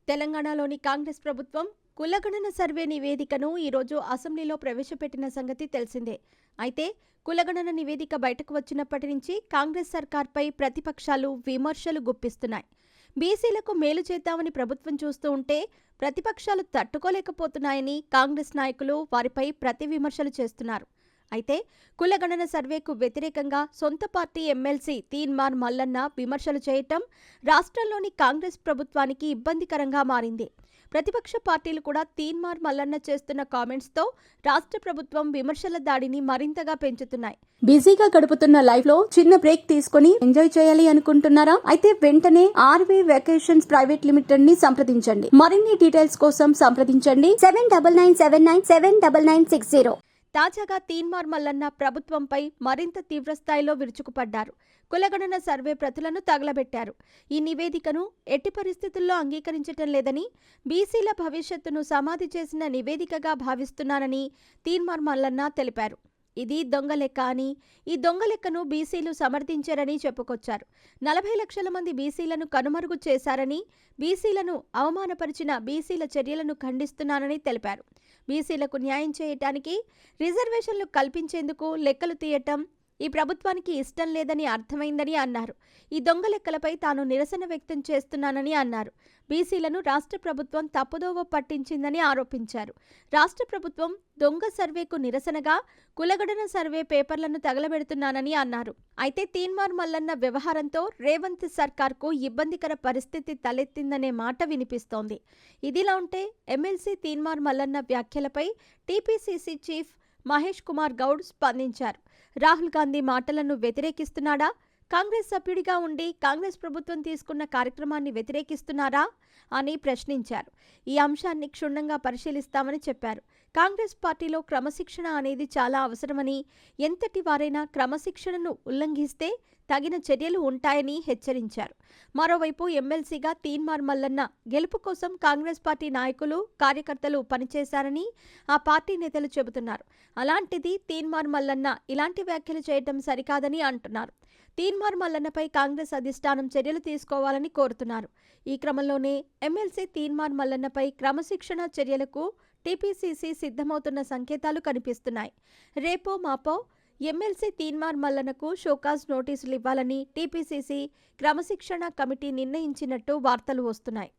తెలంగాణలోని కాంగ్రెస్ ప్రభుత్వం కులగణన సర్వే నివేదికను ఈరోజు అసెంబ్లీలో ప్రవేశపెట్టిన సంగతి తెలిసిందే. అయితే కులగణన నివేదిక బయటకు వచ్చినప్పటి నుంచి కాంగ్రెస్ సర్కార్పై ప్రతిపక్షాలు విమర్శలు గుప్పిస్తున్నాయి. బీసీలకు మేలు చేద్దామని ప్రభుత్వం చూస్తూ ఉంటే ప్రతిపక్షాలు తట్టుకోలేకపోతున్నాయని కాంగ్రెస్ నాయకులు వారిపై ప్రతి విమర్శలు చేస్తున్నారు. అయితే కులగణన సర్వేకు వ్యతిరేకంగా సొంత పార్టీ ఎమ్మెల్సీ తీన్మార్ మల్లన్న విమర్శలు చేయటం రాష్ట్రంలోని కాంగ్రెస్ ప్రభుత్వానికి ఇబ్బందికరంగా మారింది. ప్రతిపక్ష పార్టీలు కూడా తీన్మార్ మల్లన్న చేస్తున్న కామెంట్స్తో రాష్ట్ర ప్రభుత్వం విమర్శల దాడిని మరింతగా పెంచుతున్నాయి. బిజీగా గడుపుతున్న లైఫ్ లో చిన్న బ్రేక్ తీసుకుని ఎంజాయ్ చేయాలి అనుకుంటున్నారా? అయితే వెంటనే ఆర్వీ వెకేషన్స్ ప్రైవేట్ లిమిటెడ్ ని సంప్రదించండి. మరిన్ని డీటెయిల్స్ కోసం సంప్రదించండి 7997979960. తాజాగా తీన్మార్ మల్లన్న ప్రభుత్వంపై మరింత తీవ్రస్థాయిలో విరుచుకుపడ్డారు. కులగణన సర్వే ప్రతులను తగలబెట్టారు. ఈ నివేదికను ఎట్టి పరిస్థితుల్లో అంగీకరించటం లేదని, బీసీల భవిష్యత్తును సమాధి చేసిన నివేదికగా భావిస్తున్నానని తీన్మార్ మల్లన్న తెలిపారు. ఇది దొంగ లెక్క అని, ఈ దొంగ లెక్కను బీసీలు సమర్థించారని చెప్పుకొచ్చారు. 40 లక్షల మంది బీసీలను కనుమరుగు చేశారని, బీసీలను అవమానపరిచిన బీసీల చర్యలను ఖండిస్తున్నానని తెలిపారు. బీసీలకు న్యాయం చేయటానికి రిజర్వేషన్లు కల్పించేందుకు లెక్కలు తీయటం ఈ ప్రభుత్వానికి ఇష్టం లేదని అర్థమైందని అన్నారు. ఈ దొంగ లెక్కలపై తాను నిరసన వ్యక్తం చేస్తున్నానని అన్నారు. బీసీలను రాష్ట్ర ప్రభుత్వం తప్పుదోవ పట్టించిందని ఆరోపించారు. రాష్ట్ర ప్రభుత్వం దొంగ సర్వేకు నిరసనగా కులగణన సర్వే పేపర్లను తగలబెడుతున్నానని అన్నారు. అయితే తీన్మార్ మల్లన్న వ్యవహారంతో రేవంత్ సర్కార్కు ఇబ్బందికర పరిస్థితి తలెత్తిందనే మాట వినిపిస్తోంది. ఇదిలా ఉంటే ఎమ్మెల్సీ తీన్మార్ మల్లన్న వ్యాఖ్యలపై టీపీసీసీ చీఫ్ మహేష్ కుమార్ గౌడ్ స్పందించారు. రాహుల్ గాంధీ మాటలను వ్యతిరేకిస్తున్నాడా? కాంగ్రెస్ సభ్యుడిగా ఉండి కాంగ్రెస్ ప్రభుత్వం తీసుకున్న కార్యక్రమాన్ని వ్యతిరేకిస్తున్నారా అని ప్రశ్నించారు. ఈ అంశాన్ని క్షుణ్ణంగా పరిశీలిస్తామని చెప్పారు. కాంగ్రెస్ పార్టీలో క్రమశిక్షణ అనేది చాలా అవసరమని, ఎంతటి వారైనా క్రమశిక్షణను ఉల్లంఘిస్తే తగిన చర్యలు ఉంటాయని హెచ్చరించారు. మరోవైపు ఎమ్మెల్సీగా తీన్మార్ మల్లన్న గెలుపు కోసం కాంగ్రెస్ పార్టీ నాయకులు, కార్యకర్తలు పనిచేశారని ఆ పార్టీ నేతలు చెబుతున్నారు. అలాంటిది తీన్మార్ మల్లన్న ఇలాంటి వ్యాఖ్యలు చేయడం సరికాదని అంటున్నారు. తీన్మార్ మల్లన్నపై కాంగ్రెస్ అధిష్టానం చర్యలు తీసుకోవాలని కోరుతున్నారు. ఈ క్రమంలోనే ఎమ్మెల్సీ తీన్మార్ మల్లన్నపై క్రమశిక్షణ చర్యలకు టీపీసీసీ సిద్ధమవుతున్న సంకేతాలు కనిపిస్తున్నాయి. రేపో మాపో ఎమ్మెల్సీ తీన్మార్ మల్లన్నకు షోకాజ్ నోటీసులు ఇవ్వాలని టీపీసీసీ క్రమశిక్షణ కమిటీ నిర్ణయించినట్టు వార్తలు వస్తున్నాయి.